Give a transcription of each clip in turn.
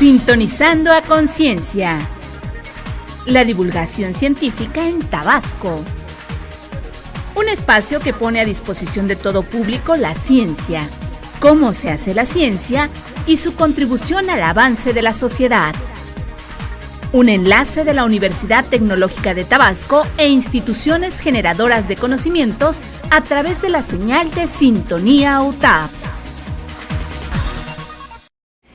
Sintonizando a Conciencia. La divulgación científica en Tabasco. Un espacio que pone a disposición de todo público la ciencia, cómo se hace la ciencia y su contribución al avance de la sociedad. Un enlace de la Universidad Tecnológica de Tabasco e instituciones generadoras de conocimientos a través de la señal de Sintonía UTAP.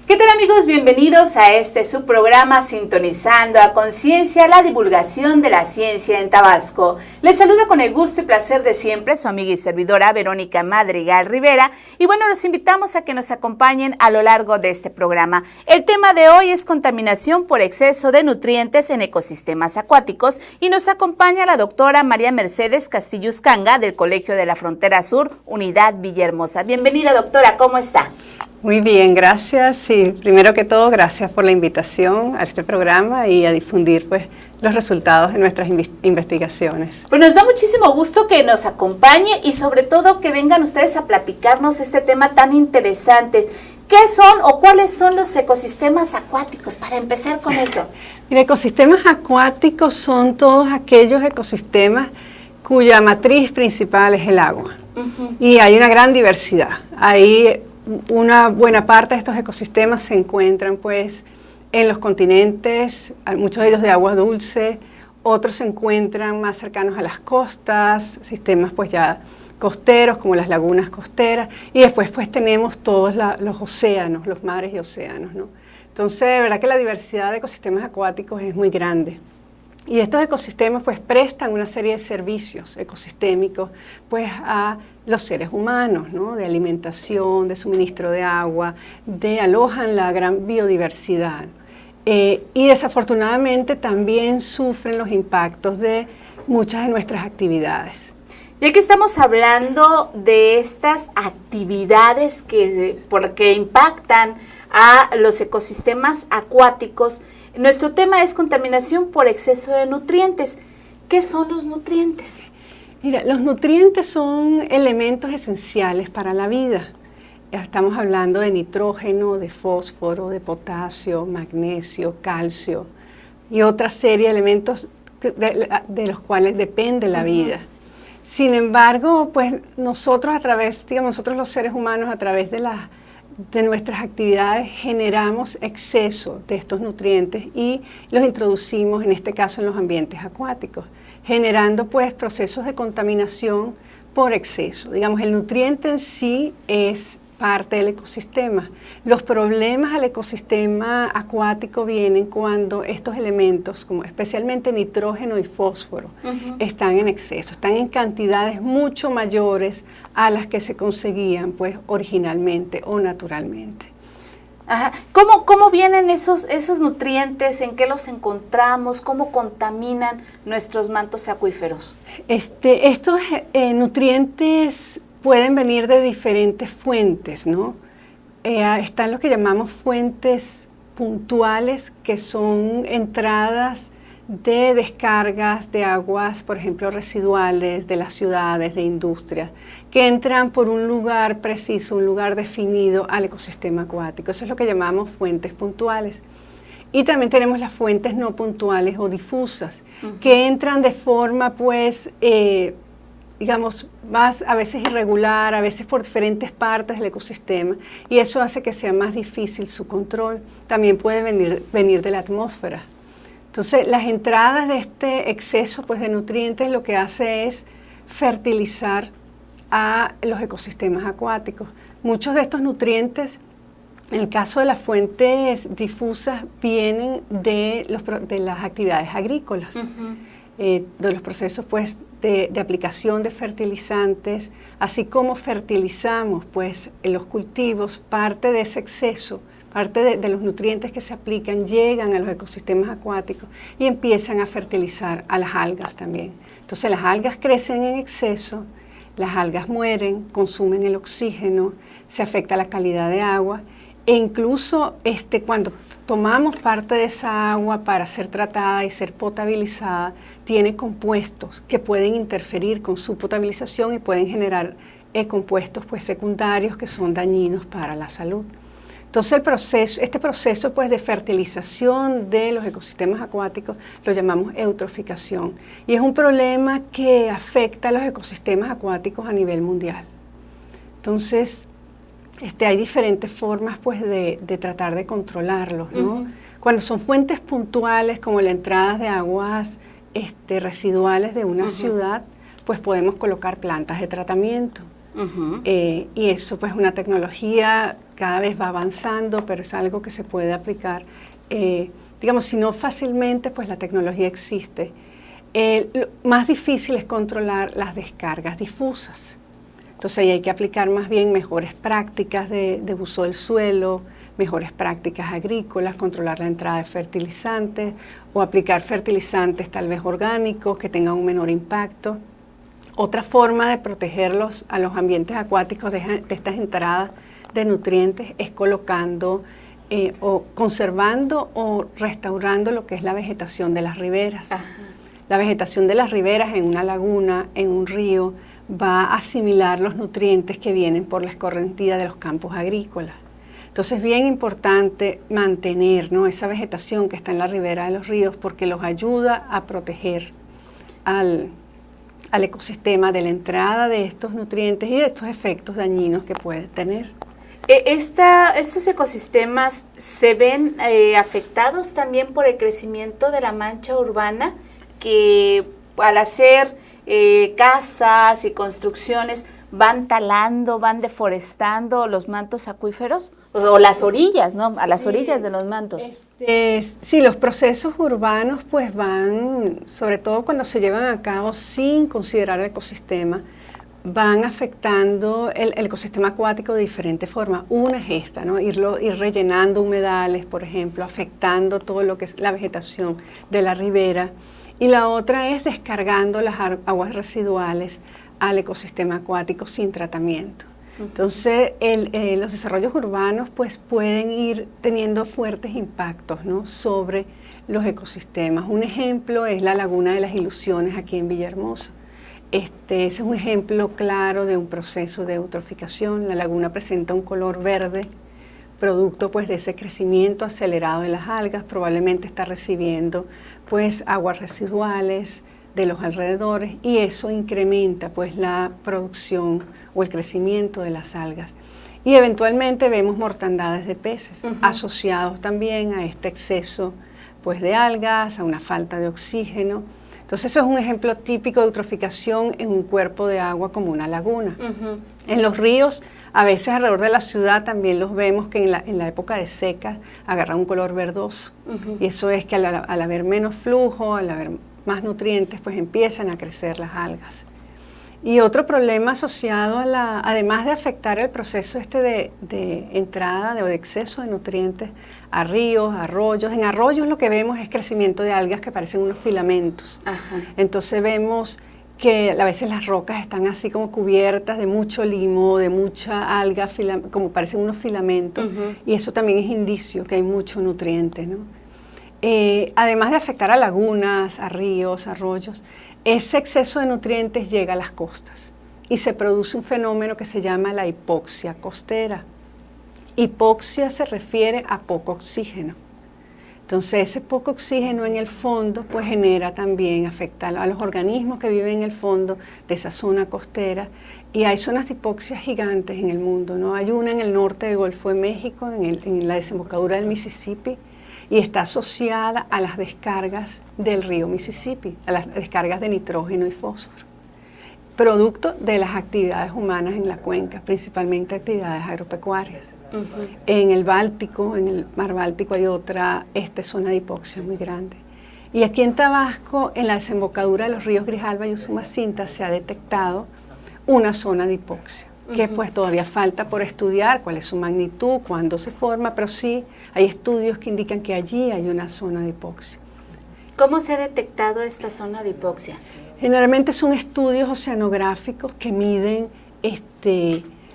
¿Qué tal, amigos? Bienvenidos a su programa Sintonizando a Conciencia, la divulgación de la ciencia en Tabasco. Les saluda con el gusto y placer de siempre su amiga y servidora Verónica Madrigal Rivera. Y bueno, los invitamos a que nos acompañen a lo largo de este programa. El tema de hoy es contaminación por exceso de nutrientes en ecosistemas acuáticos y nos acompaña la doctora María Mercedes Castillo Uscanga del Colegio de la Frontera Sur, Unidad Villahermosa. Bienvenida, doctora, ¿cómo está? Muy bien, gracias. Sí, primero que todo, gracias por la invitación a este programa y a difundir los resultados de nuestras investigaciones. Pues nos da muchísimo gusto que nos acompañe y sobre todo que vengan ustedes a platicarnos este tema tan interesante. ¿Qué son o cuáles son los ecosistemas acuáticos? Para empezar con eso. Mira, ecosistemas acuáticos son todos aquellos ecosistemas cuya matriz principal es el agua. Y hay una gran diversidad. Hay una buena parte de estos ecosistemas se encuentran en los continentes, muchos de ellos de agua dulce, otros se encuentran más cercanos a las costas, sistemas ya costeros como las lagunas costeras, y después tenemos todos los océanos, los mares y océanos, ¿no? Entonces, de verdad que la diversidad de ecosistemas acuáticos es muy grande. Y estos ecosistemas prestan una serie de servicios ecosistémicos a los seres humanos, ¿no? De alimentación, de suministro de agua, alojan la gran biodiversidad. Y desafortunadamente también sufren los impactos de muchas de nuestras actividades. Ya que estamos hablando de estas actividades porque impactan a los ecosistemas acuáticos, nuestro tema es contaminación por exceso de nutrientes. ¿Qué son los nutrientes? Mira, los nutrientes son elementos esenciales para la vida. Estamos hablando de nitrógeno, de fósforo, de potasio, magnesio, calcio y otra serie de elementos de los cuales depende la vida. Sin embargo, nosotros nosotros los seres humanos a través de nuestras actividades generamos exceso de estos nutrientes y los introducimos, en este caso, en los ambientes acuáticos, generando procesos de contaminación por exceso. Digamos, el nutriente en sí es parte del ecosistema. Los problemas al ecosistema acuático vienen cuando estos elementos, como especialmente nitrógeno y fósforo, están en exceso, están en cantidades mucho mayores a las que se conseguían originalmente o naturalmente. Ajá. ¿Cómo vienen esos nutrientes? ¿En qué los encontramos? ¿Cómo contaminan nuestros mantos acuíferos? Estos nutrientes pueden venir de diferentes fuentes, ¿no? Están los que llamamos fuentes puntuales, que son entradas de descargas de aguas, por ejemplo, residuales de las ciudades, de industrias, que entran por un lugar preciso, un lugar definido al ecosistema acuático. Eso es lo que llamamos fuentes puntuales. Y también tenemos las fuentes no puntuales o difusas, que entran de forma, digamos, más a veces irregular, a veces por diferentes partes del ecosistema, y eso hace que sea más difícil su control. También puede venir de la atmósfera. Entonces, las entradas de este exceso de nutrientes lo que hace es fertilizar a los ecosistemas acuáticos. Muchos de estos nutrientes, en el caso de las fuentes difusas, vienen de las actividades agrícolas, de los procesos de aplicación de fertilizantes, así como fertilizamos en los cultivos. Parte de ese exceso, parte de los nutrientes que se aplican llegan a los ecosistemas acuáticos y empiezan a fertilizar a las algas también. Entonces las algas crecen en exceso, las algas mueren, consumen el oxígeno, se afecta la calidad de agua e incluso cuando tomamos parte de esa agua para ser tratada y ser potabilizada, tiene compuestos que pueden interferir con su potabilización y pueden generar compuestos secundarios que son dañinos para la salud. Entonces este proceso pues, de fertilización de los ecosistemas acuáticos lo llamamos eutroficación y es un problema que afecta a los ecosistemas acuáticos a nivel mundial. Entonces hay diferentes formas pues, de tratar de controlarlos, ¿no? Cuando son fuentes puntuales como la entrada de aguas residuales de una ciudad, pues podemos colocar plantas de tratamiento. Y eso pues una tecnología cada vez va avanzando, pero es algo que se puede aplicar, digamos, si no fácilmente, pues la tecnología existe. Lo más difícil es controlar las descargas difusas. Entonces ahí hay que aplicar más bien mejores prácticas de uso del suelo, mejores prácticas agrícolas, controlar la entrada de fertilizantes o aplicar fertilizantes tal vez orgánicos que tengan un menor impacto. Otra forma de protegerlos a los ambientes acuáticos de estas entradas de nutrientes es colocando o conservando o restaurando lo que es la vegetación de las riberas. Ajá. La vegetación de las riberas en una laguna, en un río, va a asimilar los nutrientes que vienen por la escorrentía de los campos agrícolas. Entonces es bien importante mantener, ¿no?, esa vegetación que está en la ribera de los ríos porque los ayuda a proteger al ecosistema de la entrada de estos nutrientes y de estos efectos dañinos que puede tener. ¿Estos ecosistemas se ven afectados también por el crecimiento de la mancha urbana que al hacer casas y construcciones van talando, van deforestando los mantos acuíferos o las orillas, ¿no? A las orillas de los mantos. Sí, los procesos urbanos pues van, sobre todo cuando se llevan a cabo sin considerar el ecosistema, van afectando el ecosistema acuático de diferentes formas. Una es esta, ¿no? Ir rellenando humedales, por ejemplo, afectando todo lo que es la vegetación de la ribera. Y la otra es descargando las aguas residuales al ecosistema acuático sin tratamiento. Entonces, los desarrollos urbanos pues, pueden ir teniendo fuertes impactos, ¿no?, sobre los ecosistemas. Un ejemplo es la Laguna de las Ilusiones aquí en Villahermosa. Ese es un ejemplo claro de un proceso de eutroficación. La laguna presenta un color verde, producto pues, de ese crecimiento acelerado de las algas. Probablemente está recibiendo pues, aguas residuales de los alrededores y eso incrementa pues, la producción o el crecimiento de las algas. Y eventualmente vemos mortandades de peces asociados también a este exceso pues, de algas, a una falta de oxígeno. Entonces eso es un ejemplo típico de eutroficación en un cuerpo de agua como una laguna. En los ríos, a veces alrededor de la ciudad también los vemos que en la época de seca agarran un color verdoso. Y eso es que al haber menos flujo, al haber más nutrientes, pues empiezan a crecer las algas. Y otro problema asociado además de afectar el proceso de entrada o de exceso de nutrientes a ríos, arroyos. En arroyos lo que vemos es crecimiento de algas que parecen unos filamentos. Entonces vemos que a veces las rocas están así como cubiertas de mucho limo, de mucha alga, como parecen unos filamentos, y eso también es indicio que hay mucho nutriente, ¿no? Además de afectar a lagunas, a ríos, arroyos, ese exceso de nutrientes llega a las costas y se produce un fenómeno que se llama la hipoxia costera. Hipoxia se refiere a poco oxígeno. Entonces ese poco oxígeno en el fondo pues genera también, afecta a los organismos que viven en el fondo de esa zona costera y hay zonas de hipoxia gigantes en el mundo, ¿no? Hay una en el norte del Golfo de México, en la desembocadura del Mississippi, y está asociada a las descargas del río Mississippi, a las descargas de nitrógeno y fósforo, producto de las actividades humanas en la cuenca, principalmente actividades agropecuarias. En el Báltico, en el mar Báltico hay otra zona de hipoxia muy grande. Y aquí en Tabasco, en la desembocadura de los ríos Grijalva y Usumacinta, se ha detectado una zona de hipoxia, que pues todavía falta por estudiar cuál es su magnitud, cuándo se forma, pero sí hay estudios que indican que allí hay una zona de hipoxia. ¿Cómo se ha detectado esta zona de hipoxia? Generalmente son estudios oceanográficos que miden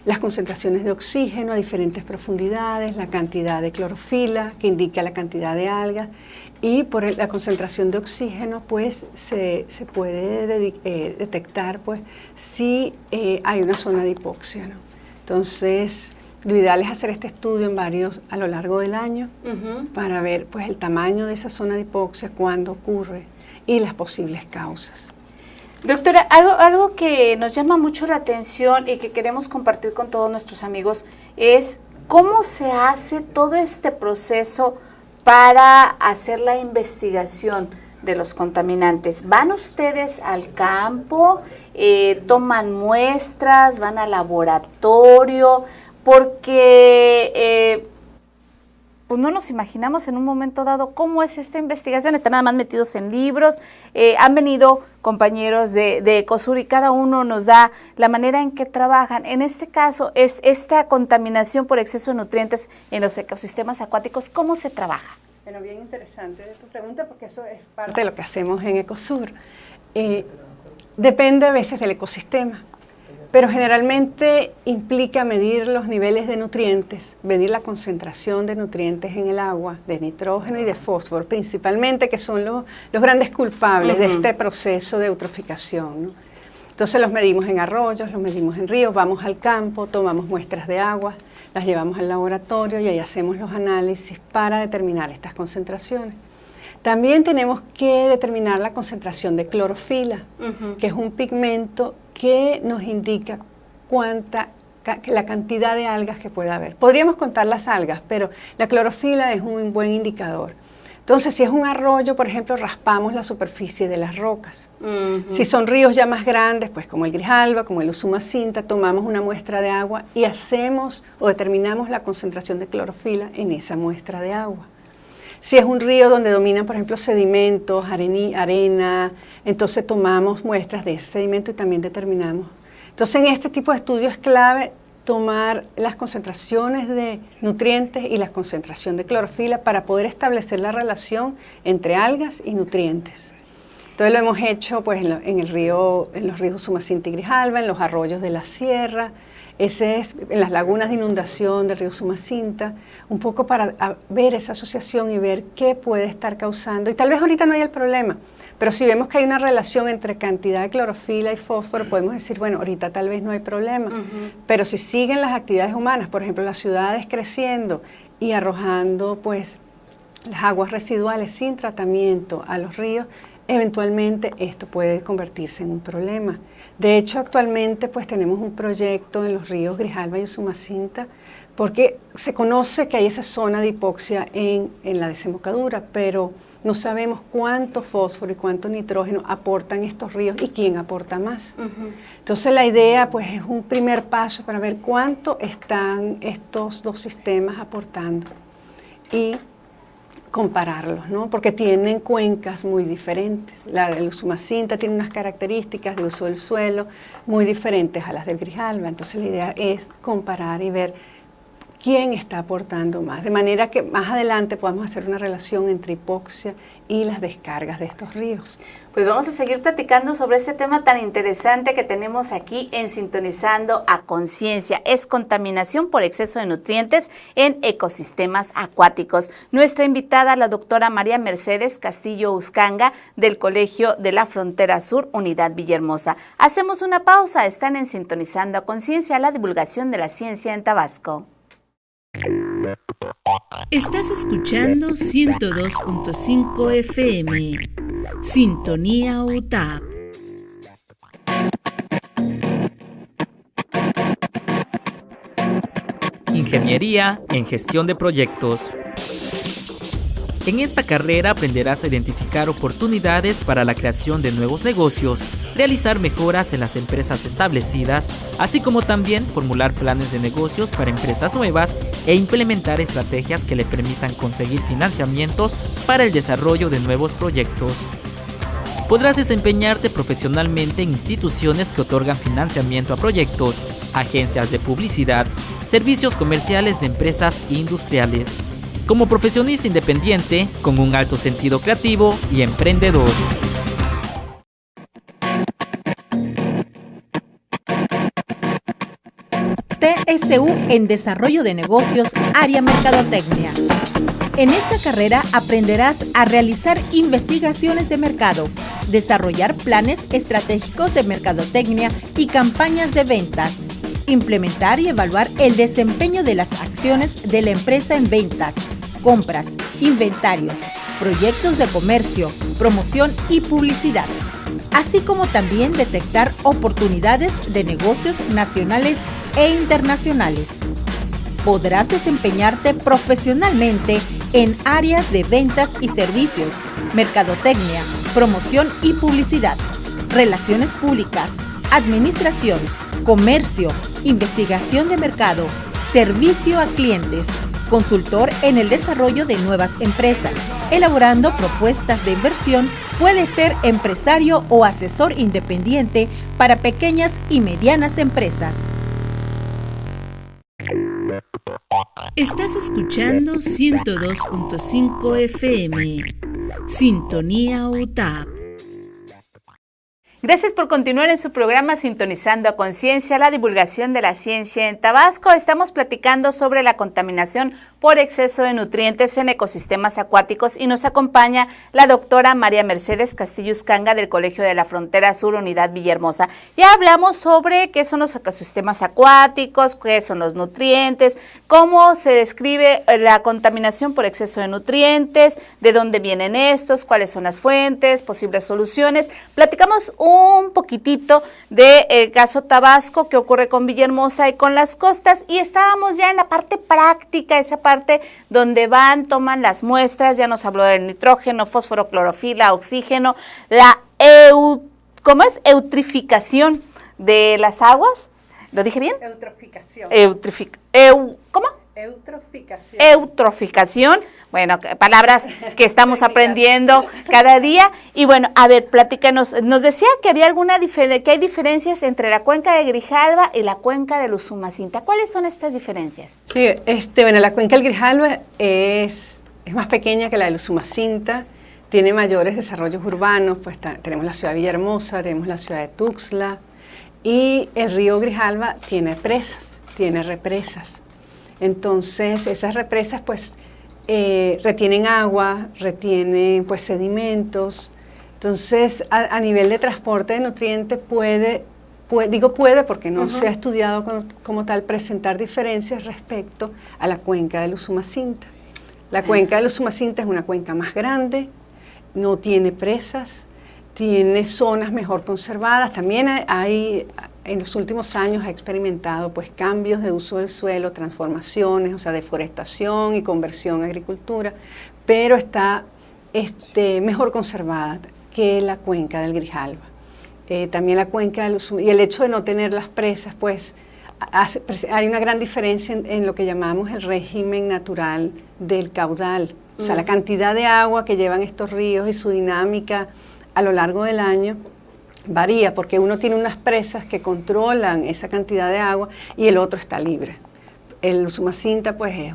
las concentraciones de oxígeno a diferentes profundidades, la cantidad de clorofila, que indica la cantidad de algas, y por la concentración de oxígeno pues se puede detectar pues si hay una zona de hipoxia, ¿no? Entonces Lo ideal es hacer este estudio en varios a lo largo del año para ver pues el tamaño de esa zona de hipoxia, cuándo ocurre y las posibles causas. Doctora, algo que nos llama mucho la atención y que queremos compartir con todos nuestros amigos es cómo se hace todo este proceso para hacer la investigación de los contaminantes. ¿Van ustedes al campo, toman muestras, van al laboratorio? Porque pues no nos imaginamos en un momento dado cómo es esta investigación. Están nada más metidos en libros. Han venido compañeros de Ecosur y cada uno nos da la manera en que trabajan. En este caso, es esta contaminación por exceso de nutrientes en los ecosistemas acuáticos. ¿Cómo se trabaja? Bueno, bien interesante tu pregunta porque eso es parte de lo que hacemos en Ecosur. Depende a veces del ecosistema, pero generalmente implica medir los niveles de nutrientes, medir la concentración de nutrientes en el agua, de nitrógeno y de fósforo, principalmente, que son los grandes culpables de este proceso de eutroficación, ¿no? Entonces los medimos en arroyos, los medimos en ríos, vamos al campo, tomamos muestras de agua, las llevamos al laboratorio y ahí hacemos los análisis para determinar estas concentraciones. También tenemos que determinar la concentración de clorofila, que es un pigmento que nos indica la cantidad de algas que puede haber. Podríamos contar las algas, pero la clorofila es un buen indicador. Entonces, si es un arroyo, por ejemplo, raspamos la superficie de las rocas. Si son ríos ya más grandes, pues como el Grijalba, como el Usumacinta, tomamos una muestra de agua y hacemos o determinamos la concentración de clorofila en esa muestra de agua. Si es un río donde dominan, por ejemplo, sedimentos, arena, entonces tomamos muestras de ese sedimento y también determinamos. Entonces, en este tipo de estudios es clave tomar las concentraciones de nutrientes y la concentración de clorofila para poder establecer la relación entre algas y nutrientes. Entonces lo hemos hecho pues, en los ríos Usumacinta y Grijalba, en los arroyos de la sierra, en las lagunas de inundación del río Usumacinta, un poco para ver esa asociación y ver qué puede estar causando. Y tal vez ahorita no hay el problema, pero si vemos que hay una relación entre cantidad de clorofila y fósforo, podemos decir, bueno, ahorita tal vez no hay problema. Pero si siguen las actividades humanas, por ejemplo, las ciudades creciendo y arrojando pues las aguas residuales sin tratamiento a los ríos, eventualmente esto puede convertirse en un problema. De hecho, actualmente pues tenemos un proyecto en los ríos Grijalba y Usumacinta porque se conoce que hay esa zona de hipoxia en la desembocadura, pero no sabemos cuánto fósforo y cuánto nitrógeno aportan estos ríos y quién aporta más. Entonces la idea pues es un primer paso para ver cuánto están estos dos sistemas aportando y compararlos, ¿no? Porque tienen cuencas muy diferentes. La del Usumacinta tiene unas características de uso del suelo muy diferentes a las del Grijalba. Entonces la idea es comparar y ver quién está aportando más, de manera que más adelante podamos hacer una relación entre hipoxia y las descargas de estos ríos. Pues vamos a seguir platicando sobre este tema tan interesante que tenemos aquí en Sintonizando a Conciencia. Es contaminación por exceso de nutrientes en ecosistemas acuáticos. Nuestra invitada, la doctora María Mercedes Castillo Uscanga, del Colegio de la Frontera Sur, Unidad Villahermosa. Hacemos una pausa. Están en Sintonizando a Conciencia, la divulgación de la ciencia en Tabasco. Estás escuchando 102.5 FM. Sintonía UTAP. Ingeniería en gestión de proyectos. En esta carrera aprenderás a identificar oportunidades para la creación de nuevos negocios, realizar mejoras en las empresas establecidas, así como también formular planes de negocios para empresas nuevas e implementar estrategias que le permitan conseguir financiamientos para el desarrollo de nuevos proyectos. Podrás desempeñarte profesionalmente en instituciones que otorgan financiamiento a proyectos, agencias de publicidad, servicios comerciales de empresas industriales. Como profesionista independiente, con un alto sentido creativo y emprendedor. TSU en Desarrollo de Negocios, área Mercadotecnia. En esta carrera aprenderás a realizar investigaciones de mercado, desarrollar planes estratégicos de mercadotecnia y campañas de ventas, Implementar y evaluar el desempeño de las acciones de la empresa en ventas, compras, inventarios, proyectos de comercio, promoción y publicidad, así como también detectar oportunidades de negocios nacionales e internacionales. Podrás desempeñarte profesionalmente en áreas de ventas y servicios, mercadotecnia, promoción y publicidad, relaciones públicas, administración, comercio, investigación de mercado, servicio a clientes, consultor en el desarrollo de nuevas empresas, elaborando propuestas de inversión, puede ser empresario o asesor independiente para pequeñas y medianas empresas. Estás escuchando 102.5 FM, Sintonía UTAP. Gracias por continuar en su programa Sintonizando a Conciencia, la divulgación de la ciencia en Tabasco. Estamos platicando sobre la contaminación por exceso de nutrientes en ecosistemas acuáticos y nos acompaña la doctora María Mercedes Castillo Uscanga del Colegio de la Frontera Sur, Unidad Villahermosa. Ya hablamos sobre qué son los ecosistemas acuáticos, qué son los nutrientes, cómo se describe la contaminación por exceso de nutrientes, de dónde vienen estos, cuáles son las fuentes, posibles soluciones. Platicamos un poquitito del caso Tabasco que ocurre con Villahermosa y con las costas, y estábamos ya en la parte práctica, esa parte donde van, toman las muestras. Ya nos habló del nitrógeno, fósforo, clorofila, oxígeno, la eutrificación de las aguas. ¿Lo dije bien? Eutroficación. ¿Cómo? Eutroficación. Eutroficación. Bueno, palabras que estamos aprendiendo cada día. Y bueno, a ver, platícanos. Nos decía que había que hay diferencias entre la cuenca de Grijalva y la cuenca del Usumacinta. ¿Cuáles son estas diferencias? Sí, bueno, la cuenca del Grijalva es más pequeña que la del Usumacinta, tiene mayores desarrollos urbanos, pues tenemos la ciudad de Villahermosa, tenemos la ciudad de Tuxtla, y el río Grijalva tiene presas, tiene represas. Entonces, esas represas, pues, retienen agua, retienen pues sedimentos. Entonces, a nivel de transporte de nutrientes puede porque no se ha estudiado como tal, presentar diferencias respecto a la cuenca del Usumacinta. La cuenca del Usumacinta es una cuenca más grande, no tiene presas, tiene zonas mejor conservadas. También en los últimos años ha experimentado pues cambios de uso del suelo, transformaciones, o sea, deforestación y conversión a agricultura, pero está mejor conservada que la cuenca del Grijalva. También la cuenca del Usumacinta, y el hecho de no tener las presas, pues hay una gran diferencia en lo que llamamos el régimen natural del caudal, o sea, la cantidad de agua que llevan estos ríos y su dinámica a lo largo del año varía, porque uno tiene unas presas que controlan esa cantidad de agua y el otro está libre. El Usumacinta pues es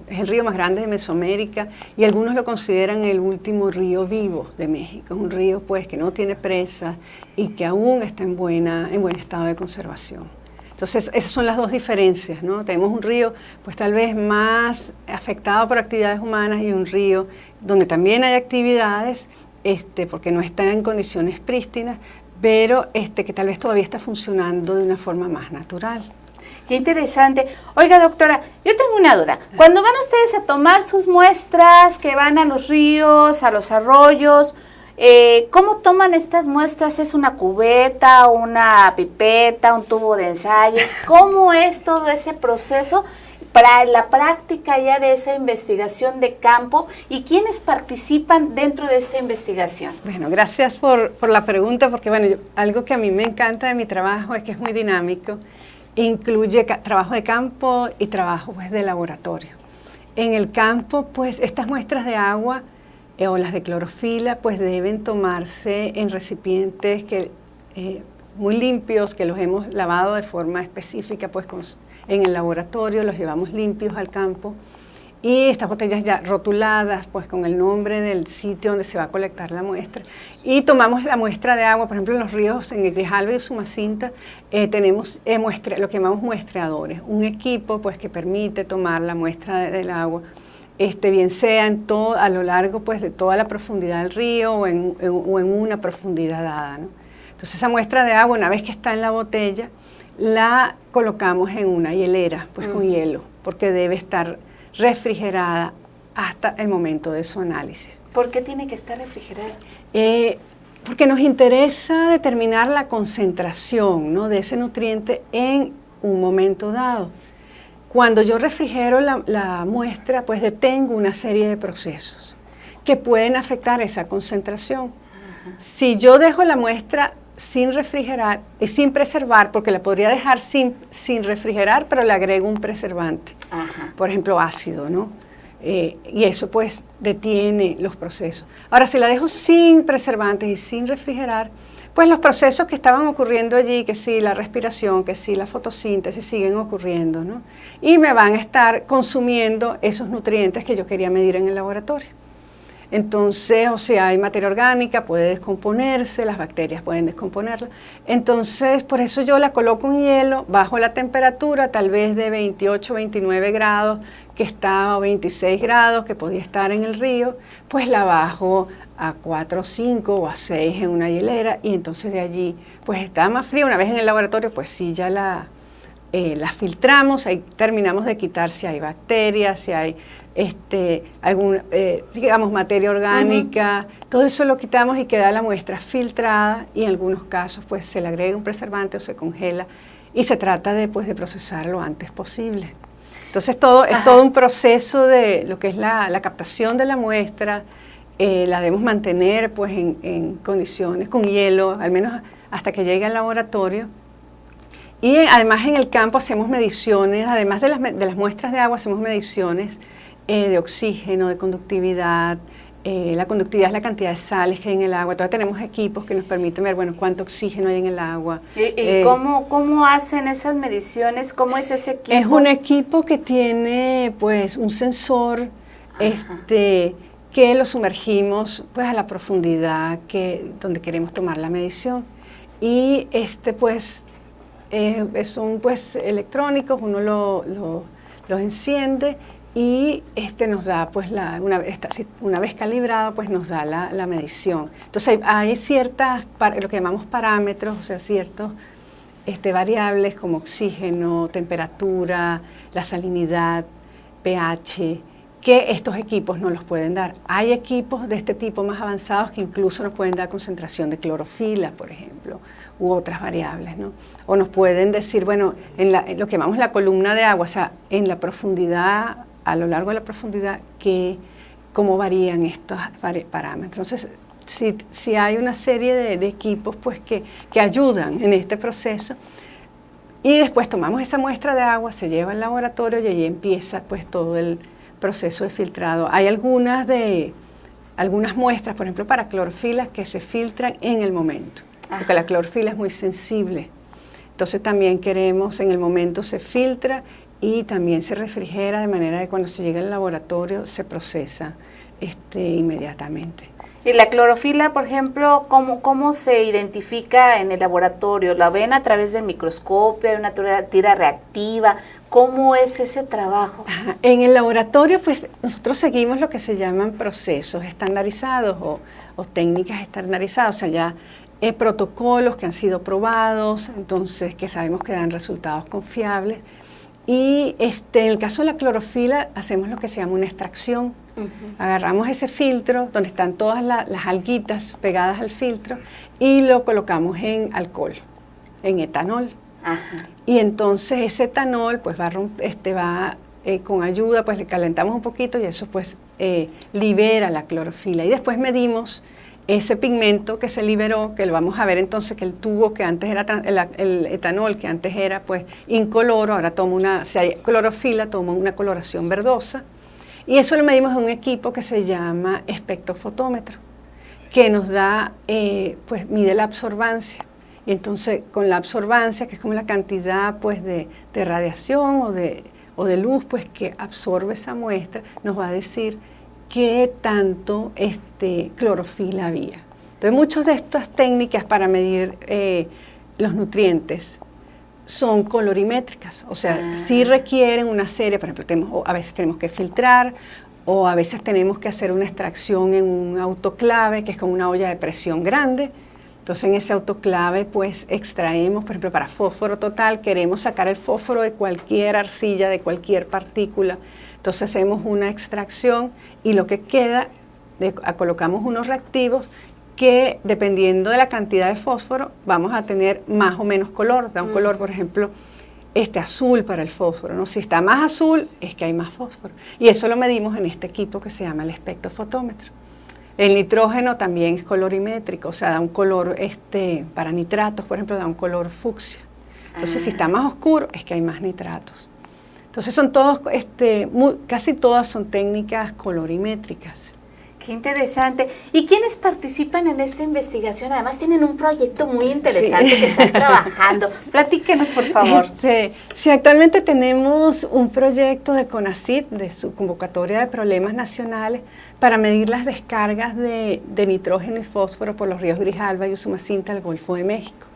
el río más grande de Mesoamérica, y algunos lo consideran el último río vivo de México. Es un río pues que no tiene presas y que aún está en buen estado de conservación. Entonces, esas son las dos diferencias, ¿no? Tenemos un río pues tal vez más afectado por actividades humanas, y un río donde también hay actividades, porque no está en condiciones prístinas, pero que tal vez todavía está funcionando de una forma más natural. Qué interesante. Oiga, doctora, yo tengo una duda. Cuando van ustedes a tomar sus muestras, que van a los ríos, a los arroyos, ¿cómo toman estas muestras? ¿Es una cubeta, una pipeta, un tubo de ensayo? ¿Cómo es todo ese proceso para la práctica ya de esa investigación de campo, y quiénes participan dentro de esta investigación? Bueno, gracias por la pregunta, porque bueno, algo que a mí me encanta de mi trabajo es que es muy dinámico, incluye trabajo de campo y trabajo pues de laboratorio. En el campo, pues estas muestras de agua o las de clorofila pues deben tomarse en recipientes muy limpios, que los hemos lavado de forma específica pues en el laboratorio, los llevamos limpios al campo, y estas botellas ya rotuladas pues con el nombre del sitio donde se va a colectar la muestra, y tomamos la muestra de agua. Por ejemplo, en los ríos, en el Grijalva y Usumacinta, tenemos lo que llamamos muestreadores, un equipo pues que permite tomar la muestra del agua, bien sea a lo largo pues de toda la profundidad del río o en una profundidad dada, ¿no? Entonces esa muestra de agua, una vez que está en la botella, la colocamos en una hielera, pues con hielo, porque debe estar refrigerada hasta el momento de su análisis. ¿Por qué tiene que estar refrigerada? Porque nos interesa determinar la concentración, ¿no?, de ese nutriente en un momento dado. Cuando yo refrigero la muestra, pues detengo una serie de procesos que pueden afectar esa concentración. Si yo dejo la muestra sin refrigerar y sin preservar, porque la podría dejar sin refrigerar, pero le agrego un preservante, por ejemplo ácido, ¿no? Y eso pues detiene los procesos. Ahora, si la dejo sin preservantes y sin refrigerar, pues los procesos que estaban ocurriendo allí, que sí la respiración, que sí la fotosíntesis, siguen ocurriendo, ¿no? Y me van a estar consumiendo esos nutrientes que yo quería medir en el laboratorio. Entonces, o sea, hay materia orgánica, puede descomponerse, las bacterias pueden descomponerla. Entonces, por eso yo la coloco en hielo, bajo la temperatura, tal vez de 28, 29 grados, que está, o 26 grados, que podía estar en el río, pues la bajo a 4, 5 o a 6 en una hielera, y entonces de allí, pues está más fría. Una vez en el laboratorio, pues sí, ya la filtramos, ahí terminamos de quitar si hay bacterias, si hay alguna, digamos, materia orgánica, todo eso lo quitamos y queda la muestra filtrada, y en algunos casos pues se le agrega un preservante o se congela, y se trata de procesar lo antes posible. Entonces es todo un proceso de lo que es la captación de la muestra. La debemos mantener pues en condiciones con hielo, al menos hasta que llegue al laboratorio. Y además en el campo hacemos mediciones, además de las muestras de agua, hacemos mediciones de oxígeno, de conductividad. La conductividad es la cantidad de sales que hay en el agua. Todavía tenemos equipos que nos permiten ver, bueno, cuánto oxígeno hay en el agua. ¿Y cómo hacen esas mediciones? ¿Cómo es ese equipo? Es un equipo que tiene pues un sensor que lo sumergimos pues a la profundidad donde queremos tomar la medición. Y son pues electrónicos, uno los enciende y nos da pues una vez calibrado pues nos da la medición. Entonces hay ciertas, lo que llamamos parámetros, o sea, ciertos variables como oxígeno, temperatura, la salinidad, pH, que estos equipos no los pueden dar. Hay equipos de este tipo más avanzados que incluso nos pueden dar concentración de clorofila, por ejemplo, u otras variables, ¿no? O nos pueden decir, bueno, en lo que llamamos la columna de agua, o sea, en la profundidad, a lo largo de la profundidad, cómo varían estos parámetros. Entonces, si hay una serie de equipos pues, que ayudan en este proceso, y después tomamos esa muestra de agua, se lleva al laboratorio y ahí empieza pues todo el proceso de filtrado. Hay algunas muestras, por ejemplo, para clorofila, que se filtran en el momento, porque la clorofila es muy sensible. Entonces también queremos, en el momento se filtra y también se refrigera, de manera que cuando se llega al laboratorio se procesa inmediatamente. ¿Y la clorofila, por ejemplo, cómo se identifica en el laboratorio? ¿La ven a través del microscopio? ¿Hay una tira reactiva? ¿Cómo es ese trabajo? En el laboratorio, pues nosotros seguimos lo que se llaman procesos estandarizados o técnicas estandarizadas, o sea, ya protocolos que han sido probados, entonces que sabemos que dan resultados confiables. Y en el caso de la clorofila hacemos lo que se llama una extracción. Agarramos ese filtro donde están todas las alguitas pegadas al filtro y lo colocamos en alcohol, en etanol. Y entonces ese etanol pues va con ayuda, pues le calentamos un poquito y eso pues libera la clorofila. Y después medimos ese pigmento que se liberó, que lo vamos a ver entonces que el tubo que antes era, el etanol que antes era pues incoloro, ahora si hay clorofila, toma una coloración verdosa. Y eso lo medimos en un equipo que se llama espectrofotómetro, que nos da, pues mide la absorbancia. Y entonces con la absorbancia, que es como la cantidad pues de radiación o de luz pues que absorbe esa muestra, nos va a decir qué tanto clorofila había. Entonces muchas de estas técnicas para medir los nutrientes son colorimétricas, o sea, sí requieren una serie, por ejemplo, a veces tenemos que filtrar o a veces tenemos que hacer una extracción en un autoclave, que es como una olla de presión grande. Entonces en ese autoclave pues extraemos, por ejemplo, para fósforo total, queremos sacar el fósforo de cualquier arcilla, de cualquier partícula. Entonces hacemos una extracción y lo que queda, colocamos unos reactivos que dependiendo de la cantidad de fósforo vamos a tener más o menos color. Da un color, por ejemplo, azul para el fósforo, ¿no? Si está más azul es que hay más fósforo. Y eso lo medimos en este equipo que se llama el espectrofotómetro. El nitrógeno también es colorimétrico, o sea, da un color, para nitratos, por ejemplo, da un color fucsia. Entonces, si está más oscuro es que hay más nitratos. Entonces, son todos, casi todas son técnicas colorimétricas. Qué interesante. ¿Y quiénes participan en esta investigación? Además tienen un proyecto muy interesante que están trabajando. Platíquenos, por favor. Sí, actualmente tenemos un proyecto de CONACYT, de su convocatoria de problemas nacionales, para medir las descargas de nitrógeno y fósforo por los ríos Grijalba y Usumacinta del Golfo de México.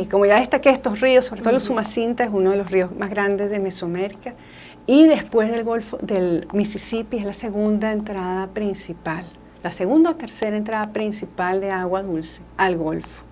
Como ya destaqué, estos ríos, sobre todo el Usumacinta, es uno de los ríos más grandes de Mesoamérica, y después del Golfo del Mississippi es la segunda entrada principal, la segunda o tercera entrada principal de agua dulce al Golfo.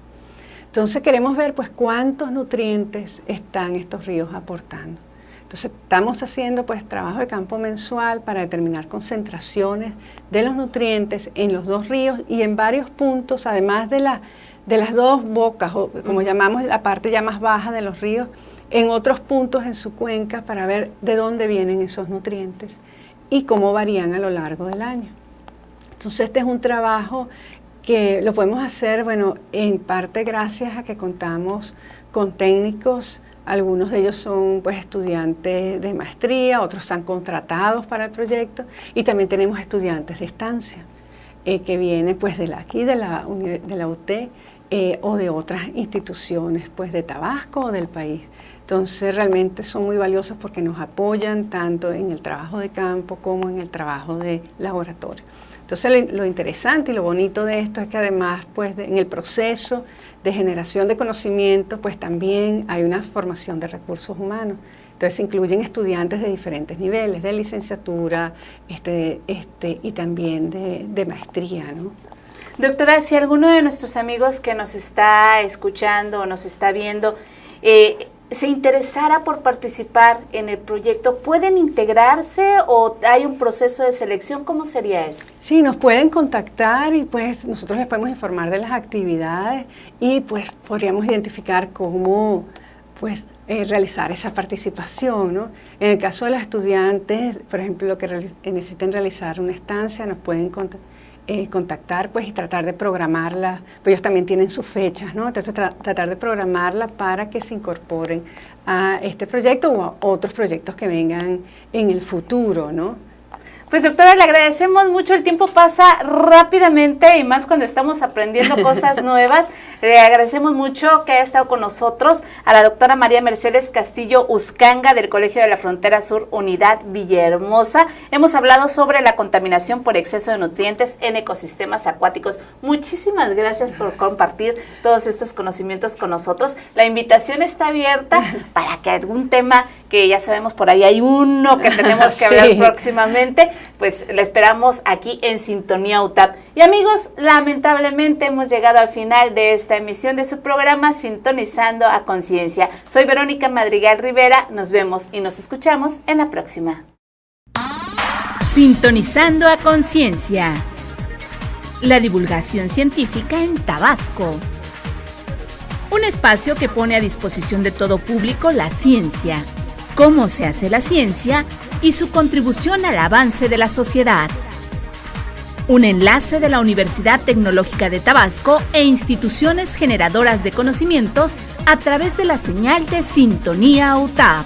Entonces queremos ver pues cuántos nutrientes están estos ríos aportando. Entonces estamos haciendo pues trabajo de campo mensual para determinar concentraciones de los nutrientes en los dos ríos y en varios puntos, además de las dos bocas, o como llamamos la parte ya más baja de los ríos, en otros puntos en su cuenca para ver de dónde vienen esos nutrientes y cómo varían a lo largo del año. Entonces este es un trabajo que lo podemos hacer, bueno, en parte gracias a que contamos con técnicos, algunos de ellos son pues estudiantes de maestría, otros están contratados para el proyecto y también tenemos estudiantes de estancia que vienen pues de la UT o de otras instituciones pues de Tabasco o del país. Entonces realmente son muy valiosos porque nos apoyan tanto en el trabajo de campo como en el trabajo de laboratorio. Entonces lo interesante y lo bonito de esto es que además pues en el proceso de generación de conocimiento pues también hay una formación de recursos humanos. Entonces se incluyen estudiantes de diferentes niveles, de licenciatura y también de maestría, ¿no? Doctora, si alguno de nuestros amigos que nos está escuchando o nos está viendo se interesara por participar en el proyecto, ¿pueden integrarse o hay un proceso de selección? ¿Cómo sería eso? Sí, nos pueden contactar y pues nosotros les podemos informar de las actividades y pues podríamos identificar cómo pues realizar esa participación, ¿no? En el caso de los estudiantes, por ejemplo, que necesiten realizar una estancia, nos pueden contactar pues y tratar de programarla, pues ellos también tienen sus fechas, ¿no? Entonces tratar de programarla para que se incorporen a este proyecto o a otros proyectos que vengan en el futuro, ¿no? Pues doctora, le agradecemos mucho, el tiempo pasa rápidamente y más cuando estamos aprendiendo cosas nuevas. Le agradecemos mucho que haya estado con nosotros a la doctora María Mercedes Castillo Uscanga del Colegio de la Frontera Sur, Unidad Villahermosa. Hemos hablado sobre la contaminación por exceso de nutrientes en ecosistemas acuáticos. Muchísimas gracias por compartir todos estos conocimientos con nosotros. La invitación está abierta para que algún tema que ya sabemos por ahí hay uno que tenemos que hablar próximamente, pues la esperamos aquí en Sintonía UTAP. Y amigos, lamentablemente hemos llegado al final de esta emisión de su programa Sintonizando a Conciencia. Soy Verónica Madrigal Rivera, nos vemos y nos escuchamos en la próxima. Sintonizando a Conciencia. La divulgación científica en Tabasco. Un espacio que pone a disposición de todo público la ciencia, cómo se hace la ciencia y su contribución al avance de la sociedad. Un enlace de la Universidad Tecnológica de Tabasco e instituciones generadoras de conocimientos a través de la señal de Sintonía UTAP.